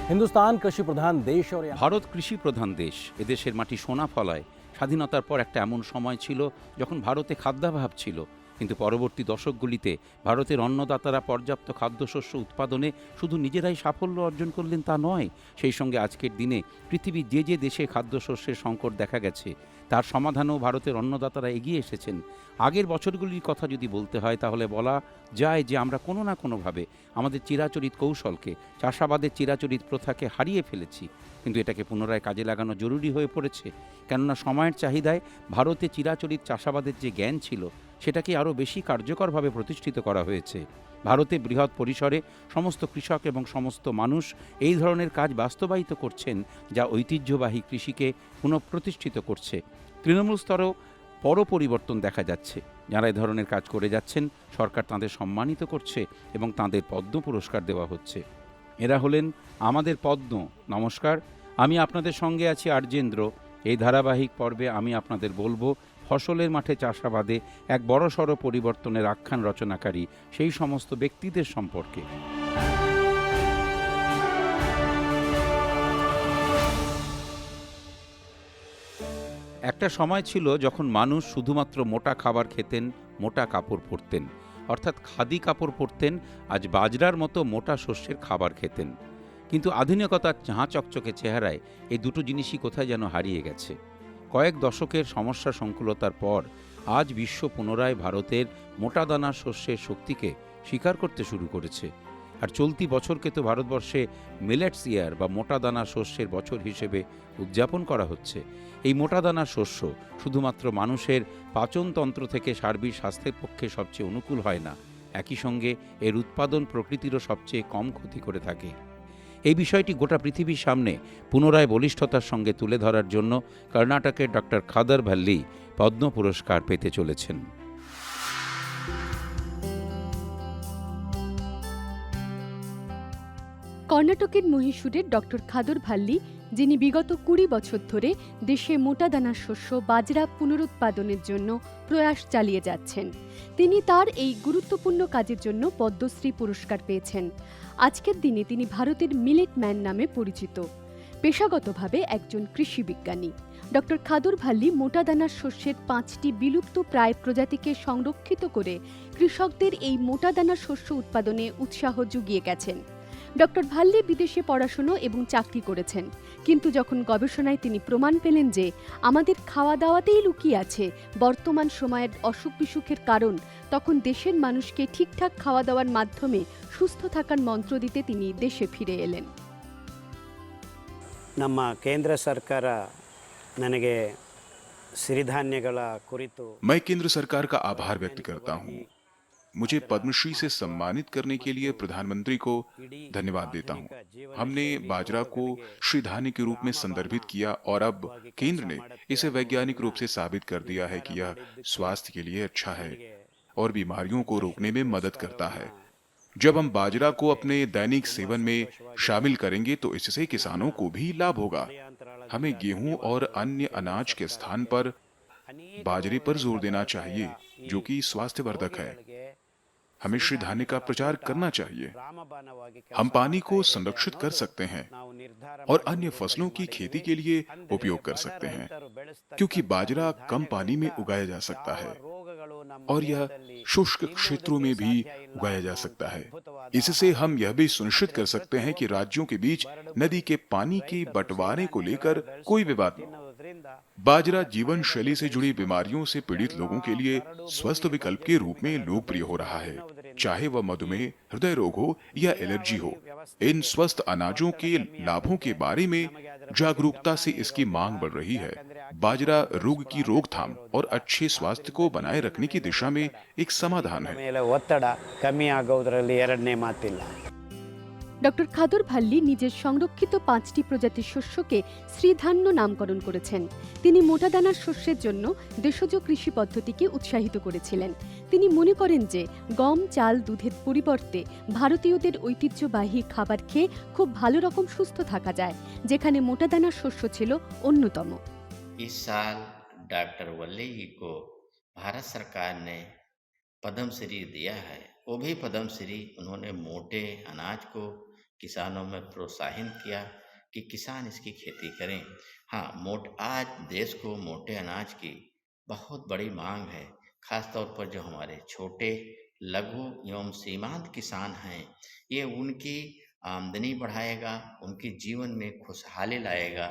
हिंदुस्तान कृषि प्रधान देश और ভারত কৃষি প্রধান দেশ। এদেশের মাটি সোনা ফলায়। স্বাধীনতার পর একটা এমন সময় ছিল যখন ভারতে খাদ্যাভাব ছিল, কিন্তু পরবর্তী দশকগুলিতে ভারতের অন্নদাতারা পর্যাপ্ত খাদ্যশস্য উৎপাদনে শুধু নিজেরাই সাফল্য অর্জন করলেন তা নয়, সেই সঙ্গে আজকের দিনে পৃথিবীর যে যে দেশে খাদ্যশস্যের সংকট দেখা গেছে তার সমাধানেও ভারতের অন্নদাতারা এগিয়ে এসেছেন। আগের বছরগুলির কথা যদি বলতে হয় তাহলে বলা যায় যে আমরা কোনো না কোনোভাবে আমাদের চিরাচরিত কৌশলকে, চাষাবাদের চিরাচরিত প্রথাকে হারিয়ে ফেলেছি, কিন্তু এটাকে পুনরায় কাজে লাগানো জরুরি হয়ে পড়েছে। কেননা সময়ের চাহিদায় ভারতে চিরাচরিত চাষাবাদের যে জ্ঞান ছিল সেটাকে আরও বেশি কার্যকরভাবে প্রতিষ্ঠিত করা হয়েছে। ভারতে বৃহৎ পরিসরে সমস্ত কৃষক এবং সমস্ত মানুষ এই ধরনের কাজ বাস্তবায়িত করছেন, যা ঐতিহ্যবাহী কৃষিকে পুনঃপ্রতিষ্ঠিত করছে। তৃণমূল স্তরেও পরিবর্তন দেখা যাচ্ছে। যারা এই ধরনের কাজ করে যাচ্ছেন সরকার তাঁদের সম্মানিত করছে এবং তাঁদের পদ্ম পুরস্কার দেওয়া হচ্ছে। এরা হলেন আমাদের পদ্ম। নমস্কার, আমি আপনাদের সঙ্গে আছি আর্যেন্দ্র। এই ধারাবাহিক পর্বে আমি আপনাদের বলবো ফসলের মাঠে চাষাবাদে এক বড়সড় পরিবর্তনের আখ্যান রচনাকারী সেই সমস্ত ব্যক্তিদের সম্পর্কে। একটা সময় ছিল যখন মানুষ শুধুমাত্র মোটা খাবার খেতেন, মোটা কাপড় পরতেন, অর্থাৎ খাদি কাপড় পরতেন, আজ বাজরার মতো মোটা শস্যের খাবার খেতেন। কিন্তু আধুনিকতার ঝাঁ চকচকে চেহারায় এই দুটো জিনিসই কোথায় যেন হারিয়ে গেছে। কয়েক দশকের সমস্যা সংকুলতার পর আজ বিশ্ব পুনরায় ভারতের মোটা দানার শস্যের শক্তিকে স্বীকার করতে শুরু করেছে। আর চলতি বছরকে তো ভারতবর্ষে মিলেটস ইয়ার বা মোটা দানার শস্যের বছর হিসেবে উদযাপন করা হচ্ছে। এই মোটা দানার শস্য শুধুমাত্র মানুষের পাচনতন্ত্র থেকে সার্বিক স্বাস্থ্যের পক্ষে সবচেয়ে অনুকূল হয় না, একই সঙ্গে এর উৎপাদন প্রকৃতিরও সবচেয়ে কম ক্ষতি করে থাকে। এই বিষয়টি গোটা পৃথিবীর সামনে পুনরায় বলিষ্ঠতার সঙ্গে তুলে ধরার জন্য কর্ণাটকের ডক্টর খাদর ভাল্লি পদ্ম পুরস্কার পেতে চলেছেন। কর্ণাটকের মহীশূরের ডক্টর খাদর ভাল্লি, যিনি বিগত ২০ বছর ধরে দেশে মোটা দানার শস্য বাজরা পুনরুৎপাদনের জন্য প্রয়াস চালিয়ে যাচ্ছেন, তিনি তার এই গুরুত্বপূর্ণ কাজের জন্য পদ্মশ্রী পুরস্কার পেয়েছেন। আজকের দিনে তিনি ভারতের মিলেট ম্যান নামে পরিচিত। পেশাগতভাবে একজন কৃষি বিজ্ঞানী, ডক্টর খাদর ভাল্লি মোটা দানার শস্যের ৫টি বিলুপ্ত প্রায় প্রজাতিকে সংরক্ষিত করে কৃষকদের এই মোটা দানার শস্য উৎপাদনে উৎসাহ জুগিয়ে গেছেন। ডক্টর ভাল্লি বিদেশে পড়াশুনো এবং চাকরি করেছেন, কিন্তু যখন গবেষণায় তিনি প্রমাণ পেলেন যে আমাদের খাওয়া দাওয়াতেই লুকিয়ে আছে বর্তমান সময়ের অসুখ বিসুখের কারণ, তখন দেশের মানুষকে ঠিকঠাক খাওয়া দাওয়ার মাধ্যমে সুস্থ থাকার মন্ত্র দিতে তিনি দেশে ফিরে এলেন। ನಮ್ಮ ಕೇಂದ್ರ ಸರ್ಕಾರ ನನಗೆ ಸಿರಿಧಾನ್ಯಗಳ ಕುರಿತು मैं केंद्र सरकार का आभार व्यक्त करता हूँ। मुझे पद्मश्री से सम्मानित करने के लिए प्रधानमंत्री को धन्यवाद देता हूँ। हमने बाजरा को श्रीधान्य के रूप में संदर्भित किया और अब केंद्र ने इसे वैज्ञानिक रूप से साबित कर दिया है कि यह स्वास्थ्य के लिए अच्छा है और बीमारियों को रोकने में मदद करता है। जब हम बाजरा को अपने दैनिक सेवन में शामिल करेंगे तो इससे किसानों को भी लाभ होगा। हमें गेहूं और अन्य अनाज के स्थान पर बाजरे पर जोर देना चाहिए, जो कि स्वास्थ्यवर्धक है। हमें श्रीधान्य का प्रचार करना चाहिए। हम पानी को संरक्षित कर सकते हैं और अन्य फसलों की खेती के लिए उपयोग कर सकते हैं, क्योंकि बाजरा कम पानी में उगाया जा सकता है और यह शुष्क क्षेत्रों में भी उगाया जा सकता है। इससे हम यह भी सुनिश्चित कर सकते हैं कि राज्यों के बीच नदी के पानी के बंटवारे को लेकर कोई विवाद न हो। बाजरा जीवन शैली से जुड़ी बीमारियों से पीड़ित लोगों के लिए स्वस्थ विकल्प के रूप में लोकप्रिय हो रहा है, चाहे वह मधुमेह, हृदय रोग हो या एलर्जी हो। इन स्वस्थ अनाजों के लाभों के बारे में जागरूकता से इसकी मांग बढ़ रही है। बाजरा रोग की रोकथाम और अच्छे स्वास्थ्य को बनाए रखने की दिशा में एक समाधान है। ಮೇಲೆ ಒತ್ತಡ ಕಮ್ಮಿ ಆಗೋದ್ರಲ್ಲಿ ಎರಡನೇ ಮಾತಿಲ್ಲ। ডক্টর খাদর ভাল্লি নিজের সংরক্ষিত ৫টি প্রজাতির শস্যকে শ্রীধান্য নামকরণ করেছেন। তিনি মোটা দানার শস্যের জন্য দেশজ কৃষি পদ্ধতিকে উৎসাহিত করেছিলেন। তিনি মনে করেন যে গম, চাল, দুধের পরিবর্তে ভারতীয়দের ঐতিহ্যবাহী খাবার খেয়ে খুব ভালো রকম সুস্থ থাকা যায়, যেখানে মোটা দানার শস্য ছিল অন্যতম। इस साल डॉक्टर वल्ली जी को भारत सरकार ने पद्म श्री दिया है। वो भी पद्म श्री उन्होंने मोटे अनाज को किसानों में प्रोत्साहित किया कि किसान इसकी खेती करें। हाँ, आज देश को मोटे अनाज की बहुत बड़ी मांग है, खास तौर पर जो हमारे छोटे, लघु एवं सीमांत किसान हैं, ये उनकी आमदनी बढ़ाएगा, उनके जीवन में खुशहाली लाएगा।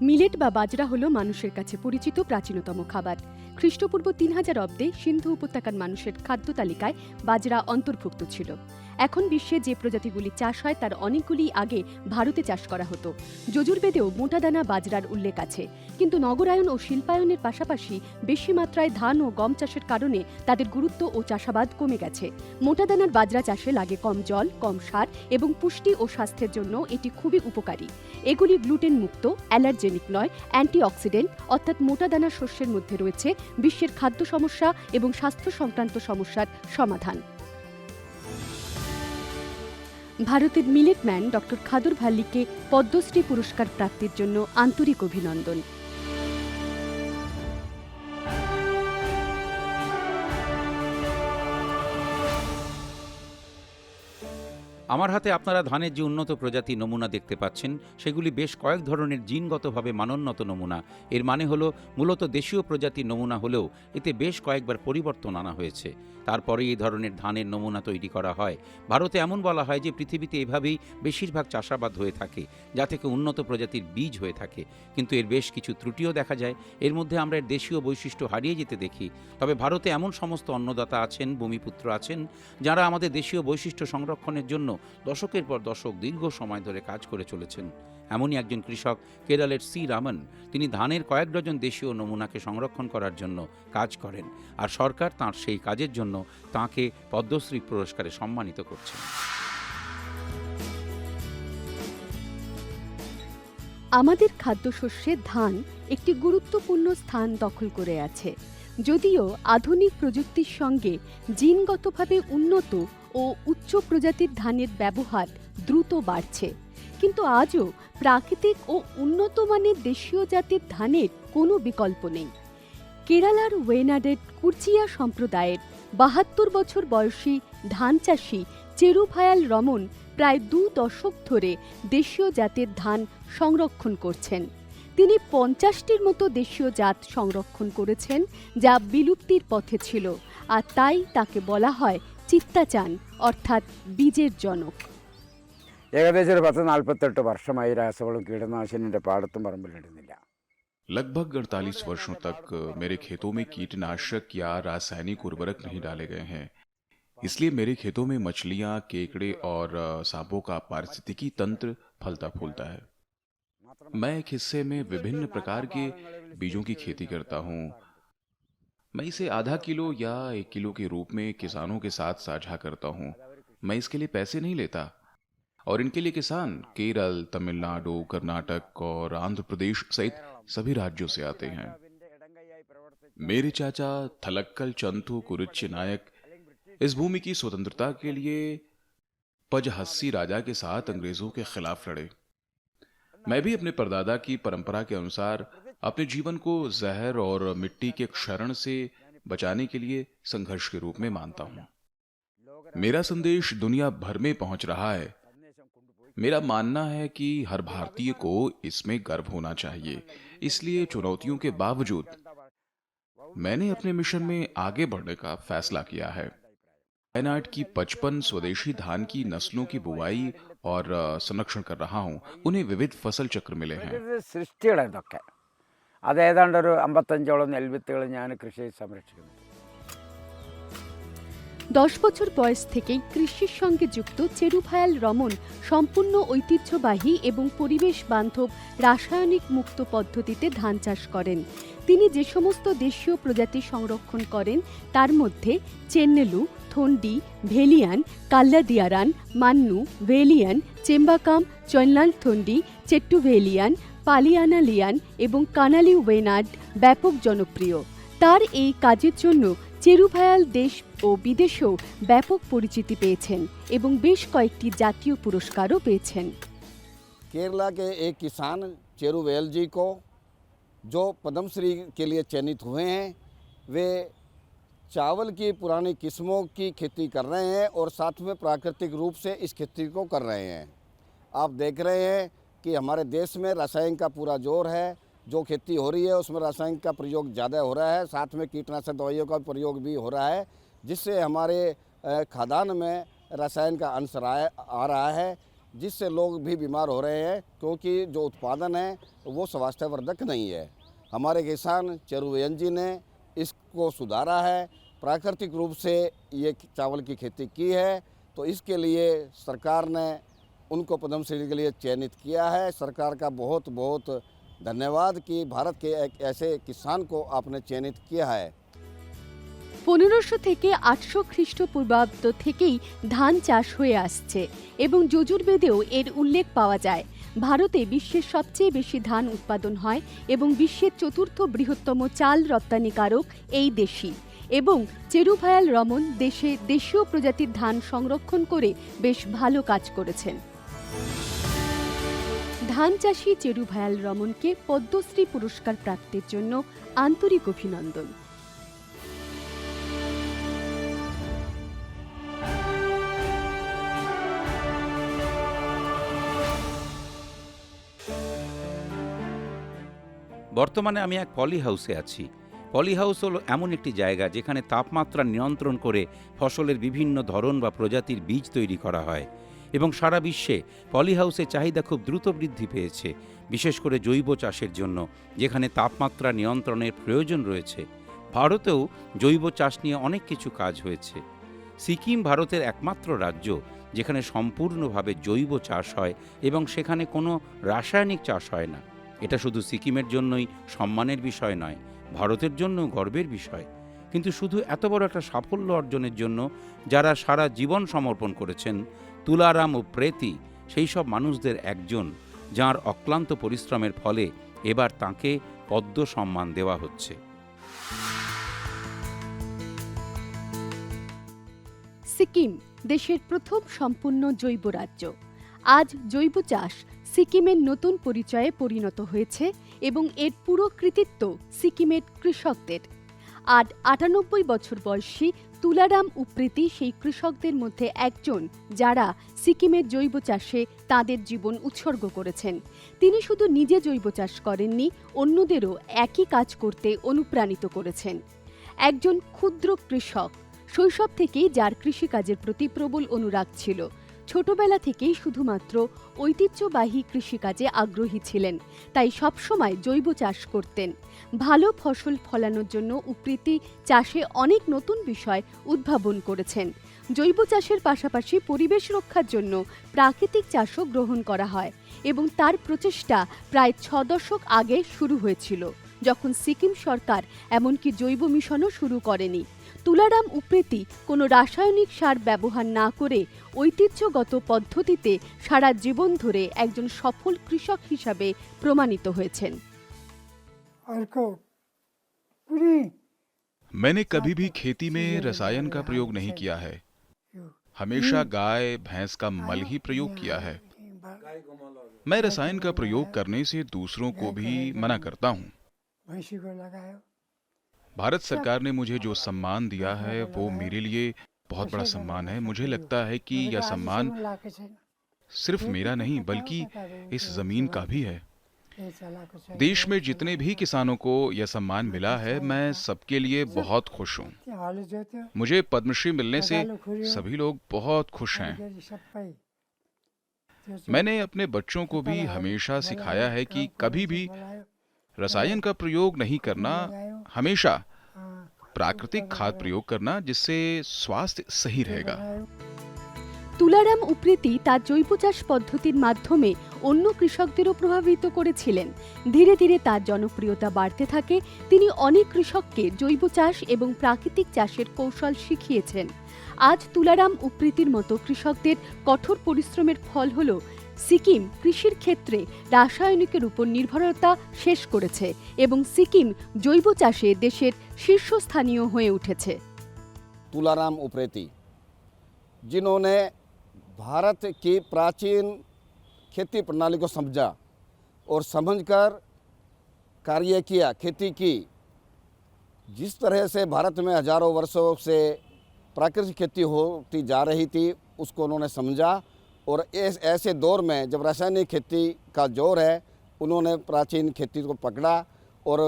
মিলেট বা বাজরা হলো মানুষের কাছে পরিচিত প্রাচীনতম খাবার। খ্রিস্টপূর্ব ৩০০০ অব্দে সিন্ধু উপত্যকার মানুষের খাদ্য তালিকায় বাজরা অন্তর্ভুক্ত ছিল। এখন বিশ্বে যে প্রজাতিগুলি চাষ হয় তার অনেকগুলি আগে ভারতে চাষ করা হতো। যজুর্বেদেও মোটা দানা বাজরার উল্লেখ আছে, কিন্তু নগরায়ন ও শিল্পায়নের পাশাপাশি বেশি মাত্রায় ধান ও গম চাষের কারণে তাদের গুরুত্ব ও চাষাবাদ কমে গেছে। মোটা দানার বাজরা চাষে লাগে কম জল, কম সার এবং পুষ্টি ও স্বাস্থ্যের জন্য এটি খুবই উপকারী। এগুলি গ্লুটেন মুক্ত, অ্যালার্জেনিক নয়, অ্যান্টিঅক্সিডেন্ট অর্থাৎ মোটা দানা শস্যের মধ্যে রয়েছে বিশ্বের খাদ্য সমস্যা এবং স্বাস্থ্য সংক্রান্ত সমস্যার সমাধান। ভারতের মিলেটম্যান ডক্টর খাদর ভাল্লিকে পদ্মশ্রী পুরস্কার প্রাপ্তির জন্য আন্তরিক অভিনন্দন। আমার হাতে আপনারা ধানের যে উন্নত প্রজাতির নমুনা দেখতে পাচ্ছেন, সেগুলি বেশ কয়েক ধরনের জিনগতভাবে মানোন্নত নমুনা। এর মানে হলো মূলত দেশীয় প্রজাতির নমুনা হলেও এতে বেশ কয়েকবার পরিবর্তন আনা হয়েছে, তারপরে এই ধরনের ধানের নমুনা তৈরি করা হয়। ভারতে এমন বলা হয় যে পৃথিবীতে এভাবেই বেশিরভাগ চাষাবাদ হয়ে থাকে, যা থেকে উন্নত প্রজাতির বীজ হয়ে থাকে। কিন্তু এর বেশ কিছু ত্রুটিও দেখা যায়। এর মধ্যে আমরা এর দেশীয় বৈশিষ্ট্য হারিয়ে যেতে দেখি। তবে ভারতে এমন সমস্ত অন্নদাতা আছেন, ভূমিপুত্র আছেন, যারা আমাদের দেশীয় বৈশিষ্ট্য সংরক্ষণের জন্য দশকের পর দশক দীর্ঘ সময় ধরে কাজ করে চলেছেন। এমনই একজন কৃষক কেরলের সি রামন। তিনি ধানের কয়েক ডজন দেশীয় নমুনাকে সংরক্ষণ করার জন্য কাজ করেন, আর সরকার তাঁর সেই কাজের জন্য তাঁকে পদ্মশ্রী পুরস্কারে সম্মানিত করছেন। আমাদের খাদ্যশস্যে ধান একটি গুরুত্বপূর্ণ স্থান দখল করে আছে। যদিও আধুনিক প্রযুক্তির সঙ্গে জিনগতভাবে উন্নত ও উচ্চ প্রজাতির ধানের ব্যবহার দ্রুত বাড়ছে, কিন্তু আজও প্রাকৃতিক ও উন্নত মানের দেশীয় জাতের ধানের কোনো বিকল্প নেই। কেরালার ওয়েনাডের কুরচিয়া সম্প্রদায়ের ৭২ বছর বয়সী ধান চাষি চেরুভায়াল রমন প্রায় ২ দশক ধরে দেশীয় জাতের ধান সংরক্ষণ করছেন। তিনি ৫০টির মতো দেশীয় জাত সংরক্ষণ করেছেন, যা বিলুপ্তির পথে ছিল, আর তাই তাকে বলা হয় ചിത്തചാൻ অর্থাৎ বীজের জনক। ഏകദേശം ഒരു 10-48 വർഷമായി രാസവളം കീടനാശിനിയുടെ പാടത്തും പറമ്പിലിടുന്നില്ല. लगभग 48 वर्षों तक मेरे खेतों में कीटनाशक या रासायनिक उर्वरक नहीं डाले गए हैं। इसलिए मेरे खेतों में मछलियां, केकड़े और सांपों का पारिस्थितिकी तंत्र फलता फूलता है। मैं एक हिस्से में विभिन्न प्रकार के बीजों की खेती करता हूँ। मैं इसे आधा किलो या 1 किलो के रूप में किसानों के साथ साझा करता हूँ। मैं इसके लिए पैसे नहीं लेता, और इनके लिए किसान केरल, तमिलनाडु, कर्नाटक और आंध्र प्रदेश सहित सभी राज्यों से आते हैं। मेरे चाचा थलक्कल चंथू कुरुच्ची नायक इस भूमि की स्वतंत्रता के लिए पजहस्सी राजा के साथ अंग्रेजों के खिलाफ लड़े। मैं भी अपने परदादा की परंपरा के अनुसार अपने जीवन को जहर और मिट्टी के क्षरण से बचाने के लिए संघर्ष के रूप में मानता हूं। मेरा संदेश दुनिया भर में पहुंच रहा है। मेरा मानना है कि हर भारतीय को इसमें गर्व होना चाहिए। इसलिए चुनौतियों के बावजूद मैंने अपने मिशन में आगे बढ़ने का फैसला किया है। वायनाड की 55 स्वदेशी धान की नस्लों की बुवाई और संरक्षण कर रहा हूं। उन्हें विविध फसल चक्र मिले हैं। സൃഷ്ടികളാണ് ഇതൊക്കെ. അത് ഏതാണ്ട് ഒരു 55ഓളം നെൽവിത്തുകൾ ഞാൻ കൃഷി സംരക്ഷിക്കുന്നു। 10 বছর বয়স থেকেই কৃষির সঙ্গে যুক্ত চেরুভায়াল রমন সম্পূর্ণ ঐতিহ্যবাহী এবং পরিবেশ বান্ধব রাসায়নিক মুক্ত পদ্ধতিতে ধান চাষ করেন। তিনি যে সমস্ত দেশীয় প্রজাতি সংরক্ষণ করেন তার মধ্যে চেন্নেলু, থন্ডি, ভেলিয়ান, কাল্লাদিয়ারান, মান্নু, ভেলিয়ান, চেম্বাকাম, চৈনলাল থন্ডি, চেট্টুভেলিয়ান, পালিয়ানালিয়ান এবং কানালি ওয়েনাড ব্যাপক জনপ্রিয়। তার এই কাজের জন্য চেরুভায়াল দেশ ও বিদেশেও ব্যাপক পরিচিতি পেয়েছেন এবং বেশ কয়েকটি জাতীয় পুরস্কারও পেয়েছেন। केरला के एक किसान चेरुवेल जी को जो पद्मश्री के लिए चयनित हुए हैं, वे चावल की पुरानी किस्मों की खेती कर रहे हैं और साथ में प्राकृतिक रूप से इस खेती को कर रहे हैं। आप देख रहे हैं कि हमारे देश में रासायन का पूरा जोर है। जो खेती हो रही है उसमें रासायन का प्रयोग ज़्यादा हो रहा है, साथ में कीटनाशक दवाइयों का प्रयोग भी हो रहा है, जिससे हमारे खाद्यान्न में रसायन का अंश आ रहा है, जिससे लोग भी बीमार हो रहे हैं, क्योंकि जो उत्पादन है वो स्वास्थ्यवर्धक नहीं है। हमारे किसान चेरुवेन जी ने इसको सुधारा है, प्राकृतिक रूप से ये चावल की खेती की है, तो इसके लिए सरकार ने उनको पद्मश्री के लिए चयनित किया है। सरकार का बहुत बहुत धन्यवाद कि भारत के एक ऐसे किसान को आपने चयनित किया है। 1500 থেকে 800 খ্রিস্টপূর্বাব্দ থেকেই ধান চাষ হয়ে আসছে এবং যজুর্বেদেও এর উল্লেখ পাওয়া যায়। ভারতে বিশ্বের সবচেয়ে বেশি ধান উৎপাদন হয় এবং বিশ্বের চতুর্থ বৃহত্তম চাল রপ্তানিকারক এই দেশই। এবং চেরুভায়াল রমন দেশে দেশীয় প্রজাতির ধান সংরক্ষণ করে বেশ ভালো কাজ করেছেন। ধান চাষী চেরুভায়াল রমনকে পদ্মশ্রী পুরস্কার প্রাপ্তির জন্য আন্তরিক অভিনন্দন। বর্তমানে আমি এক পলি হাউসে আছি। পলি হাউস হলো এমন একটি জায়গা যেখানে তাপমাত্রা নিয়ন্ত্রণ করে ফসলের বিভিন্ন ধরন বা প্রজাতির বীজ তৈরি করা হয় এবং সারা বিশ্বে পলি হাউসের চাহিদা খুব দ্রুত বৃদ্ধি পেয়েছে, বিশেষ করে জৈব চাষের জন্য, যেখানে তাপমাত্রা নিয়ন্ত্রণের প্রয়োজন রয়েছে। ভারতেও জৈব চাষ নিয়ে অনেক কিছু কাজ হয়েছে। সিকিম ভারতের একমাত্র রাজ্য যেখানে সম্পূর্ণভাবে জৈব চাষ হয় এবং সেখানে কোনো রাসায়নিক চাষ হয় না। এটা শুধু সিকিমের জন্যই সম্মানের বিষয় নয়, ভারতের জন্য গর্বের বিষয়। কিন্তু শুধু এত বড় একটা সাফল্য অর্জনের জন্য যারা সারা জীবন সমর্পণ করেছেন, তুলারাম উপ্রেতি সেই সব মানুষদের একজন, যার অক্লান্ত পরিশ্রমের ফলে এবার তাঁকে পদ্ম সম্মান দেওয়া হচ্ছে। সিকিম দেশের প্রথম সম্পূর্ণ জৈব রাজ্য। আজ জৈব চাষ সিকিমের নতুন পরিচয়ে পরিণত হয়েছে এবং এর পুরো কৃতিত্ব সিকিমের কৃষকদের। আর 98 বছর বয়সী তুলারাম উপ্রেতি সেই কৃষকদের মধ্যে একজন যারা সিকিমের জৈব চাষে তাদের জীবন উৎসর্গ করেছেন। তিনি শুধু নিজে জৈব চাষ করেননি, অন্যদেরও একই কাজ করতে অনুপ্রাণিত করেছেন। একজন ক্ষুদ্র কৃষক, শৈশব থেকেই যার কৃষিকাজের প্রতি প্রবল অনুরাগ ছিল, ছোটবেলা থেকেই শুধুমাত্র ঐতিহ্যবাহী কৃষিকাজে আগ্রহী ছিলেন, তাই সবসময় জৈব চাষ করতেন। ভালো ফসল ফলানোর জন্য উপ্রেতি চাষে অনেক নতুন বিষয় উদ্ভাবন করেছেন। জৈব চাষের পাশাপাশি পরিবেশ রক্ষার জন্য প্রাকৃতিক চাষও গ্রহণ করা হয় এবং তার প্রচেষ্টা প্রায় 6 দশক আগে শুরু হয়েছিল, যখন সিকিম সরকার এমনকি জৈব মিশনও শুরু করেনি। তুলারাম উপ্রেতি কোনো রাসায়নিক সার ব্যবহার না করে ঐতিহ্যগত পদ্ধতিতে সারা জীবন ধরে একজন সফল কৃষক হিসাবে প্রমাণিত হয়েছেন। मैंने कभी भी खेती में रसायन का प्रयोग नहीं किया है। हमेशा गाय भैंस का मल ही प्रयोग किया है। मैं रसायन का प्रयोग करने से दूसरों को भी मना करता हूँ। भारत सरकार ने मुझे जो सम्मान दिया है वो मेरे लिए बहुत बड़ा सम्मान है। मुझे लगता है कि यह सम्मान सिर्फ मेरा नहीं बल्कि इस जमीन का भी है। देश में जितने भी किसानों को यह सम्मान मिला है, मैं सबके लिए बहुत खुश हूँ। मुझे पद्मश्री मिलने से सभी लोग बहुत खुश हैं। मैंने अपने बच्चों को भी हमेशा सिखाया है कि कभी भी रसायन का प्रयोग नहीं करना, हमेशा प्राकृतिक खाद प्रयोग करना, जिससे स्वास्थ्य सही रहेगा। তুলারাম উপ্রেতি তার জৈব চাষ পদ্ধতির মাধ্যমে অন্য কৃষকদেরও প্রভাবিত করেছিলেন। ধীরে ধীরে তার জনপ্রিয়তা বাড়তে থাকে। তিনি অনেক কৃষককে জৈব চাষ এবং প্রাকৃতিক চাষের কৌশল শিখিয়েছেন। আজ তুলারাম উপ্রেতির মতো কৃষকদের কঠোর পরিশ্রমের ফল হল সিকিম কৃষির ক্ষেত্রে রাসায়নিকের উপর নির্ভরতা শেষ করেছে এবং সিকিম জৈব চাষে দেশের শীর্ষস্থানীয় হয়ে উঠেছে। तुलाराम उप्रेती, जिन्होंने भारत की प्राचीन खेती प्रणाली को समझा और समझकर कार्य किया, खेती की, जिस तरह से भारत में हजारों वर्षों से प्राकृतिक खेती होती जा रही थी उसको उन्होंने समझा और ऐसे दौर में जब रासायनिक खेती का जोर है उन्होंने प्राचीन खेती को पकड़ा और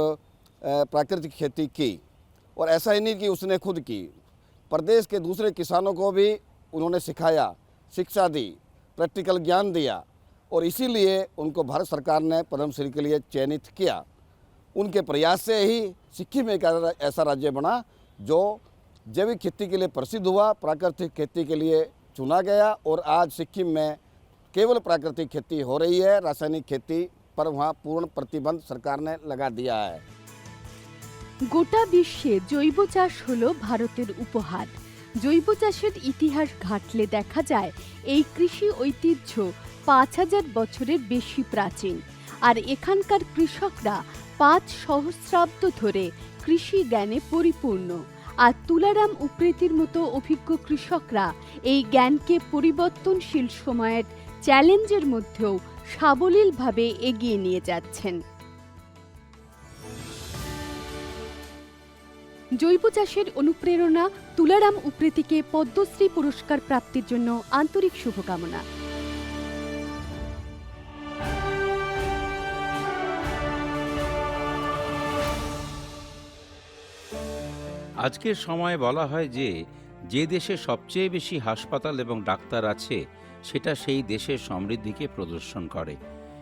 प्राकृतिक खेती की। और ऐसा ही नहीं कि उसने खुद की, प्रदेश के दूसरे किसानों को भी उन्होंने सिखाया, शिक्षा दी, प्रैक्टिकल ज्ञान दिया और इसीलिए उनको भारत सरकार ने पद्मश्री के लिए चयनित किया। उनके प्रयास से ही सिक्किम एक ऐसा राज्य बना जो जैविक खेती के लिए प्रसिद्ध हुआ, प्राकृतिक खेती के लिए चुना गया और आज सिक्किम में केवल प्राकृतिक खेती हो रही है। रासायनिक खेती पर वहाँ पूर्ण प्रतिबंध सरकार ने लगा दिया है। গোটা বিশ্বে জৈব চাষ হলো ভারতের উপহার। জৈব চাষের ইতিহাস ঘাটলে দেখা যায় এই কৃষি ঐতিহ্য 5000 বছরের বেশি প্রাচীন। আর এখানকার কৃষকরা 5 সহস্রাব্দ ধরে কৃষি জ্ঞানে পরিপূর্ণ। আর তুলারাম উপ্রেতির মতো অভিজ্ঞ কৃষকরা এই জ্ঞানকে পরিবর্তনশীল সময়ের চ্যালেঞ্জের মধ্যেও সাবলীলভাবে এগিয়ে নিয়ে যাচ্ছেন। জৈব চাষের অনুপ্রেরণা তুলারাম উপ্রেতিকে পদ্মশ্রী পুরস্কার প্রাপ্তির জন্য আন্তরিক শুভকামনা। আজকের সময়ে বলা হয় যে দেশে সবচেয়ে বেশি হাসপাতাল এবং ডাক্তার আছে সেটা সেই দেশের সমৃদ্ধিকে প্রদর্শন করে।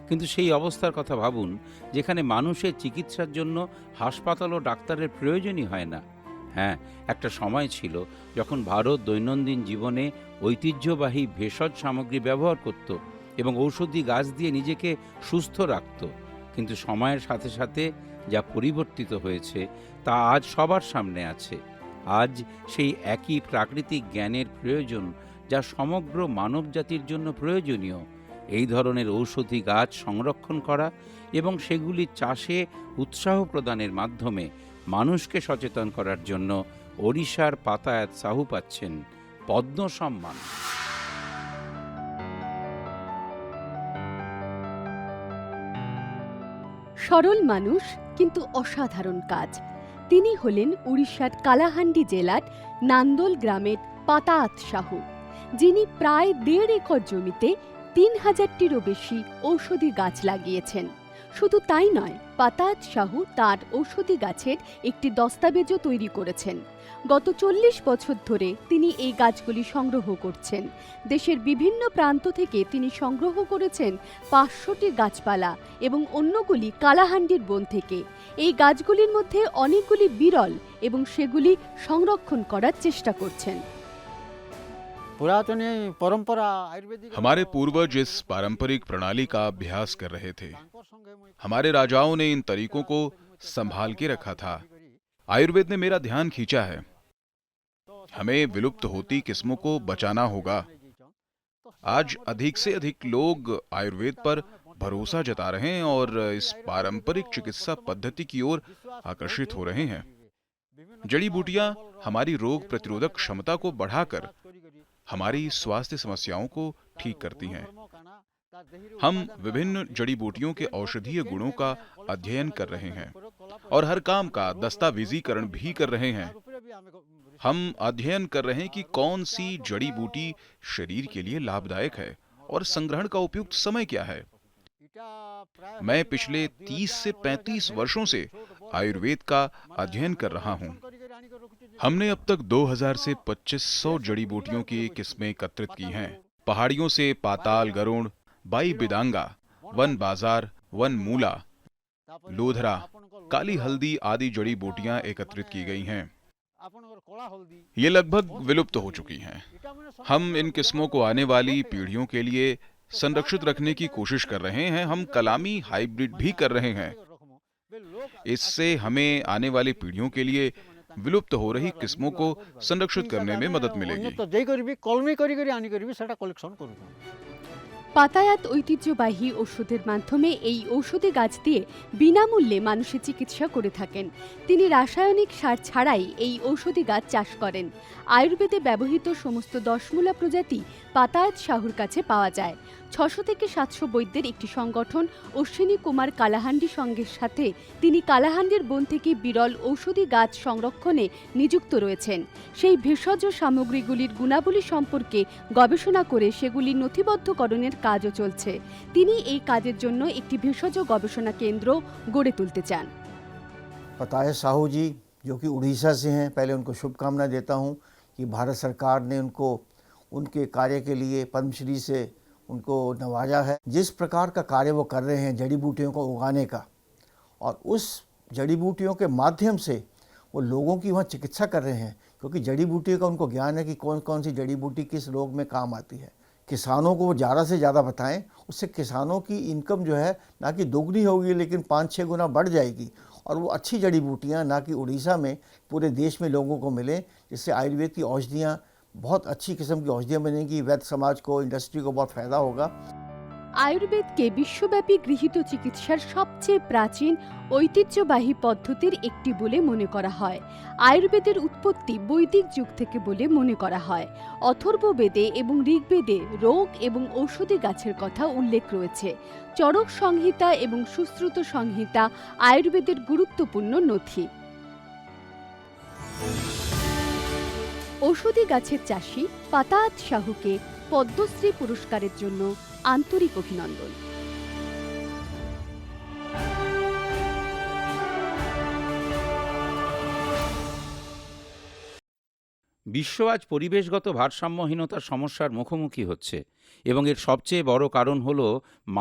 কিন্তু সেই অবস্থার কথা ভাবুন যেখানে মানুষের চিকিৎসার জন্য হাসপাতাল ও ডাক্তারের প্রয়োজনই হয় না। হ্যাঁ, একটা সময় ছিল যখন ভারত দৈনন্দিন জীবনে ঐতিহ্যবাহী ভেষজ সামগ্রী ব্যবহার করত এবং ঔষধি গাছ দিয়ে নিজেকে সুস্থ রাখত। কিন্তু সময়ের সাথে সাথে যা পরিবর্তিত হয়েছে তা আজ সবার সামনে আছে। আজ সেই একই প্রাকৃতিক জ্ঞানের প্রয়োজন যা সমগ্র মানবজাতির জন্য প্রয়োজনীয়। এই ধরনের ঔষধি গাছ সংরক্ষণ করা এবং সেগুলি চাষে উৎসাহ প্রদানের মাধ্যমে মানুষকে সচেতন করার জন্য ওড়িশার পাতায়াত সাহু পাচ্ছেন পদ্ম সম্মান। সরল মানুষ কিন্তু অসাধারণ কাজ। তিনি হলেন উড়িষ্যার কালাহান্ডি জেলার নান্দোল গ্রামের পাতায়াত সাহু, যিনি প্রায় 1.5 একর জমিতে 3000টিরও বেশি ঔষধি গাছ লাগিয়েছেন। শুধু তাই নয়, পাতায়াত সাহু তার ঔষধি গাছের একটি দস্তাবেজও তৈরি করেছেন। গত 40 বছর ধরে তিনি এই গাছগুলি সংগ্রহ করছেন। দেশের বিভিন্ন প্রান্ত থেকে তিনি সংগ্রহ করেছেন 500টি গাছপালা এবং অন্যগুলি কালাহান্ডির বন থেকে। এই গাছগুলির মধ্যে অনেকগুলি বিরল এবং সেগুলি সংরক্ষণ করার চেষ্টা করছেন। हमारे पूर्वज इस पारंपरिक प्रणाली का अभ्यास कर रहे थे। हमारे राजाओं ने इन तरीकों को संभाल के रखा था। आयुर्वेद ने मेरा ध्यान खींचा है। हमें विलुप्त होती किस्मों को बचाना होगा। आज अधिक से अधिक लोग आयुर्वेद पर भरोसा जता रहे हैं और इस पारंपरिक चिकित्सा पद्धति की ओर आकर्षित हो रहे हैं। जड़ी बूटियां हमारी रोग प्रतिरोधक क्षमता को बढ़ाकर हमारी स्वास्थ्य समस्याओं को ठीक करती हैं। हम विभिन्न जड़ी बूटियों के औषधीय गुणों का अध्ययन कर रहे हैं और हर काम का दस्तावेजीकरण भी कर रहे हैं। हम अध्ययन कर रहे हैं कि कौन सी जड़ी बूटी शरीर के लिए लाभदायक है और संग्रहण का उपयुक्त समय क्या है। मैं पिछले 30 से 35 वर्षों से आयुर्वेद का अध्ययन कर रहा हूं। हमने अब तक 2000 से 2500 जड़ी बूटियों की किस्में एकत्रित की हैं। पहाड़ियों से पाताल गरुड़, बाई बिदांगा, वन बाजार, वन मूला, लोधरा, काली हल्दी आदि जड़ी बूटियां एकत्रित की गई हैं। ये लगभग विलुप्त हो चुकी हैं। हम इन किस्मों को आने वाली पीढ़ियों के लिए संरक्षित रखने की कोशिश कर रहे हैं। हम कलामी हाइब्रिड भी कर रहे हैं। इससे हमें आने वाली पीढ़ियों के लिए विलुप्त हो रही किस्मों को संरक्षित करने में मदद मिलेगी। পাতায়াত ঐতিহ্যবাহী ওষুধের মাধ্যমে এই ঔষধি গাছ দিয়ে বিনামূল্যে মানুষের চিকিৎসা করে থাকেন। তিনি রাসায়নিক সার ছাড়াই এই ঔষধি গাছ চাষ করেন। আয়ুর্বেদে ব্যবহৃত সমস্ত দশমূলা প্রজাতি পাতায়াত সাহুর কাছে পাওয়া যায়। 600 থেকে 700 বৈদ্যের একটি সংগঠন অশ্বিনী কুমার কালাহান্ডি সংঘের সাথে তিনি কালাহান্ডির বন থেকে বিরল ঔষধি গাছ সংরক্ষণে নিযুক্ত রয়েছেন। সেই ভেষজ সামগ্রীগুলির গুণাবলী সম্পর্কে গবেষণা করে সেগুলি নথিবদ্ধকরণের কাজও চলছে। তিনি এই কাজের জন্য একটি ভেষজ গবেষণা কেন্দ্র গড়ে তুলতে চান। पातायत साहू जी जो कि उड़ीसा से हैं, पहले उनको शुभकामनाएं देता हूं कि भारत सरकार ने उनको उनके कार्य के लिए पद्मश्री से उनको नवाजा है। जिस प्रकार का कार्य वो कर रहे हैं जड़ी बूटियों को उगाने का, और उस जड़ी बूटियों के माध्यम से वो लोगों की वहाँ चिकित्सा कर रहे हैं, क्योंकि जड़ी बूटियों का उनको ज्ञान है कि कौन कौन सी जड़ी बूटी किस रोग में काम आती है। किसानों को वो ज़्यादा से ज़्यादा बताएं, उससे किसानों की इनकम जो है ना कि दोगुनी होगी लेकिन 5-6 गुना बढ़ जाएगी, और वो अच्छी जड़ी बूटियाँ ना कि उड़ीसा में पूरे देश में लोगों को मिले, जिससे आयुर्वेद की औषधियाँ बहुत अच्छी किस्म की औषधियाँ बनेंगी। वैद्य समाज को, इंडस्ट्री को बहुत फ़ायदा होगा। আয়ুর্বেদকে বিশ্বব্যাপী গৃহীত চিকিৎসার সবচেয়ে প্রাচীন ঐতিহ্যবাহী পদ্ধতির একটি বলে মনে করা হয়। আয়ুর্বেদের উৎপত্তি বৈদিক যুগ থেকে বলে মনে করা হয়। অথর্ববেদে এবং ঋগ্বেদে রোগ এবং ঔষধি গাছের কথা উল্লেখ রয়েছে। চরক সংহিতা এবং সুশ্রুত সংহিতা আয়ুর্বেদের গুরুত্বপূর্ণ নথি। ঔষধি গাছের চাষী পাতায়াত সাহুকে পদ্মশ্রী পুরস্কারের জন্য আন্তরিক অভিনন্দন। বিশ্ব আজ পরিবেশগত ভারসাম্যহীনতার সমস্যার মুখোমুখি হচ্ছে, এবং এর সবচেয়ে বড় কারণ হল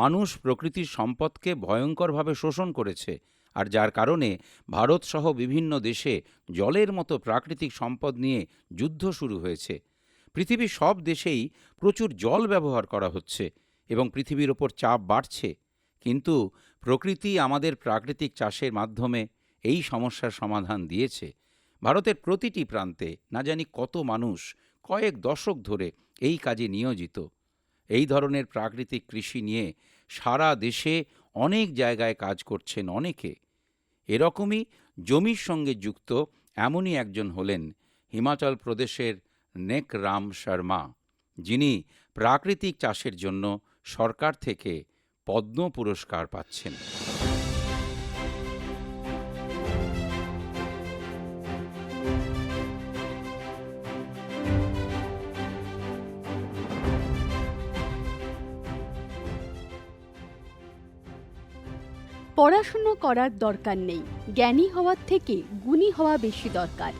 মানুষ প্রকৃতির সম্পদকে ভয়ঙ্করভাবে শোষণ করেছে, আর যার কারণে ভারতসহ বিভিন্ন দেশে জলের মতো প্রাকৃতিক সম্পদ নিয়ে যুদ্ধ শুরু হয়েছে। পৃথিবীর সব দেশেই প্রচুর জল ব্যবহার করা হচ্ছে এবং পৃথিবীর ওপর চাপ বাড়ছে, কিন্তু প্রকৃতি আমাদের প্রাকৃতিক চাষের মাধ্যমে এই সমস্যার সমাধান দিয়েছে। ভারতের প্রতিটি প্রান্তে না জানি কত মানুষ কয়েক দশক ধরে এই কাজে নিয়োজিত। এই ধরনের প্রাকৃতিক কৃষি নিয়ে সারা দেশে অনেক জায়গায় কাজ করছেন অনেকে। এরকমই জমির সঙ্গে যুক্ত এমনই একজন হলেন হিমাচল প্রদেশের নেক রাম শর্মা, যিনি প্রাকৃতিক চাষের জন্য সরকার থেকে পদ্ম পুরস্কার পাচ্ছেন। পড়াশুনো করার দরকার নেই, জ্ঞানী হওয়ার থেকে গুণী হওয়া বেশি দরকার।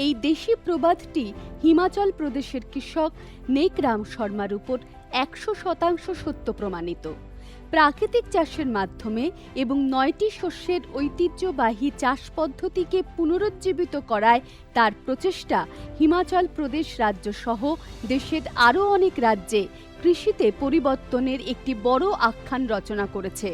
এই দেশি প্রবাদটি হিমাচল প্রদেশের কৃষক নেক রাম শর্মার উপর 100% সত্য প্রমাণিত। প্রাকৃতিক চাষের মাধ্যমে এবং 9টি শস্যের ঐতিহ্যবাহী চাষ পদ্ধতিকে পুনরুজ্জীবিত করায় তার প্রচেষ্টা হিমাচল প্রদেশ রাজ্য সহ দেশের আরও অনেক রাজ্যে কৃষিতে পরিবর্তনের একটি বড় আখ্যান রচনা করেছে।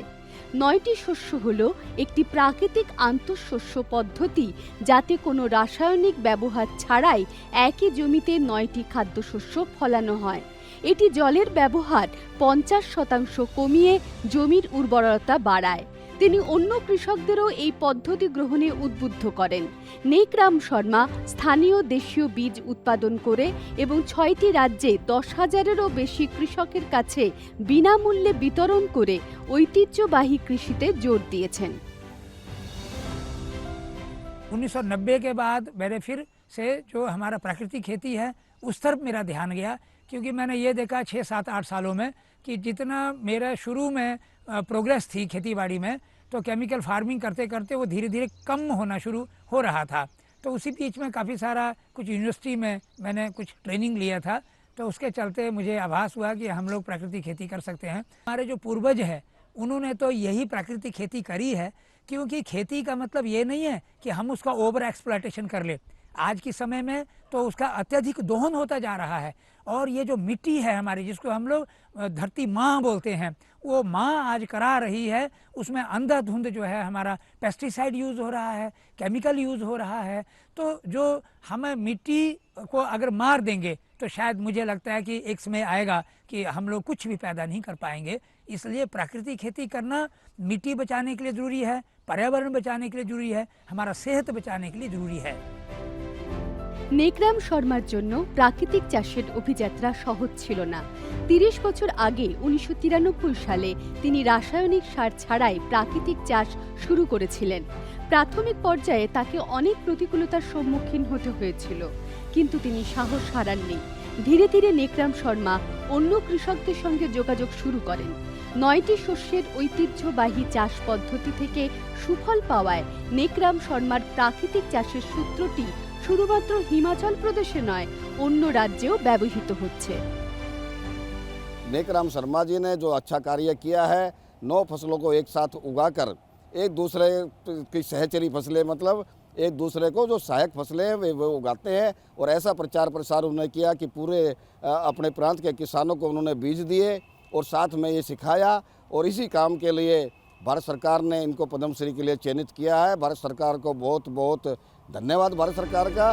9টি শস্য হল একটি প্রাকৃতিক আন্তঃশস্য পদ্ধতি, যাতে কোনো রাসায়নিক ব্যবহার ছাড়াই একই জমিতে 9টি খাদ্যশস্য ফলানো হয়। এটি জলের ব্যবহার 50% কমিয়ে জমির উর্বরতা বাড়ায়। তিনি অন্য কৃষকদেরও এই পদ্ধতি গ্রহণে উদ্বুদ্ধ করেন। নেক রাম শর্মা স্থানীয় দেশীয় বীজ উৎপাদন করে এবং 6টি রাজ্যে 10,000-এরও বেশি কৃষকের কাছে বিনামূল্যে বিতরণ করে ঐতিহ্যবাহী কৃষিতে জোর দিয়েছেন। 1990 के बाद मेरे फिर से जो हमारा प्राकृतिक खेती है उस तरफ मेरा ध्यान गया, क्योंकि मैंने ये देखा 6, 7, 8 सालों में कि जितना मेरा शुरू में प्रोग्रेस थी खेती बाड़ी में, तो केमिकल फार्मिंग करते करते वो धीरे धीरे कम होना शुरू हो रहा था। तो उसी बीच में काफ़ी सारा कुछ यूनिवर्सिटी में मैंने कुछ ट्रेनिंग लिया था, तो उसके चलते मुझे आभास हुआ कि हम लोग प्राकृतिक खेती कर सकते हैं। हमारे जो पूर्वज हैं उन्होंने तो यही प्राकृतिक खेती करी है, क्योंकि खेती का मतलब ये नहीं है कि हम उसका ओवर एक्सप्लॉयटेशन कर ले। आज के समय में तो उसका अत्यधिक दोहन होता जा रहा है, और ये जो मिट्टी है हमारी, जिसको हम लोग धरती माँ बोलते हैं, वो माँ आज करा रही है। उसमें अंधाधुंध जो है हमारा पेस्टिसाइड यूज़ हो रहा है, केमिकल यूज़ हो रहा है। तो जो हमें मिट्टी को अगर मार देंगे तो शायद मुझे लगता है कि एक समय आएगा कि हम लोग कुछ भी पैदा नहीं कर पाएंगे। इसलिए प्राकृतिक खेती करना मिट्टी बचाने के लिए ज़रूरी है, पर्यावरण बचाने के लिए ज़रूरी है, हमारा सेहत बचाने के लिए ज़रूरी है। নেকরাম শর্মার জন্য প্রাকৃতিক চাষের অভিযাত্রা সহজ ছিল না। ৩০ বছর আগে ১৯৯৩ সালে তিনি রাসায়নিক সার ছাড়াই প্রাকৃতিক চাষ শুরু করেছিলেন। প্রাথমিক পর্যায়ে তাকে অনেক প্রতিকূলতার সম্মুখীন হতে হয়েছিল, কিন্তু তিনি সাহস হারাননি। ধীরে ধীরে নেকরাম শর্মা অন্য কৃষকদের সঙ্গে যোগাযোগ শুরু করেন। ৯টি শস্যের ঐতিহ্যবাহী চাষ পদ্ধতি থেকে সুফল পাওয়ায় নেকরাম শর্মার প্রাকৃতিক চাষের সূত্রটি শুধুমাত্র হিমাচল প্রদেশে নয়, অন্য রাজ্যেও ব্যবহৃত হচ্ছে। नेकराम शर्मा जी ने जो अच्छा कार्य किया है, 9 फसलों को एक साथ उगाकर एक दूसरे की सहचरी फसलें, मतलब एक दूसरे को जो सहायक फसलें हैं वो उगाते हैं, और ऐसा प्रचार प्रसार उन्होंने किया कि पूरे अपने प्रांत के किसानों को उन्होंने बीज दिए और साथ में ये सिखाया। और इसी काम के लिए भारत सरकार ने इनको पद्मश्री के लिए चयनित किया है। भारत सरकार को बहुत बहुत धन्यवाद भारत सरकार का।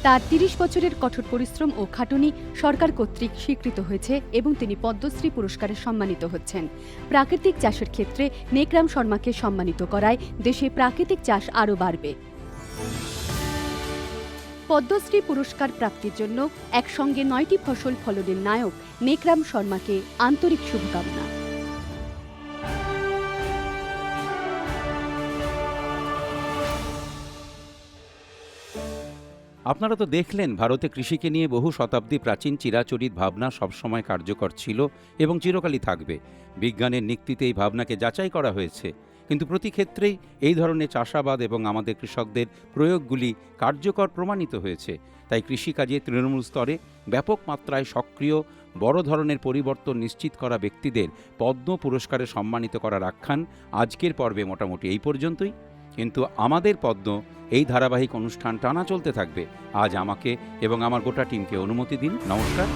তার ৩০ বছরের কঠোর পরিশ্রম ও খাটুনি সরকার কর্তৃক স্বীকৃত হয়েছে এবং তিনি পদ্মশ্রী পুরস্কারে সম্মানিত হচ্ছেন। প্রাকৃতিক চাষের ক্ষেত্রে নেকরাম শর্মাকে সম্মানিত করায় দেশে প্রাকৃতিক চাষ আরও বাড়বে। পদ্মশ্রী পুরস্কার প্রাপ্তির জন্য একসঙ্গে ৯টি ফসল ফলনের নায়ক নেকরাম শর্মাকে আন্তরিক শুভকামনা। আপনারা তো দেখলেন, ভারতে কৃষিকে নিয়ে বহু শতাব্দী প্রাচীন চিরাচরিত ভাবনা সবসময় কার্যকর ছিল এবং চিরকালই থাকবে। বিজ্ঞানের নিক্তিতে এই ভাবনাকে যাচাই করা হয়েছে, কিন্তু প্রতি ক্ষেত্রেই এই ধরনের চাষাবাদ এবং আমাদের কৃষকদের প্রয়োগগুলি কার্যকর প্রমাণিত হয়েছে। তাই কৃষিকাজে তৃণমূল স্তরে ব্যাপক মাত্রায় সক্রিয় বড় ধরনের পরিবর্তন নিশ্চিত করা ব্যক্তিদের পদ্ম পুরস্কারে সম্মানিত করার আখ্যান আজকের পর্বে মোটামুটি এই পর্যন্তই। কিন্তু আমাদের পদ্ম এই ধারাবাহিক অনুষ্ঠান টানা চলতে থাকবে। আজ আমাকে এবং আমার গোটা টিমকে অনুমতি দিন। নমস্কার।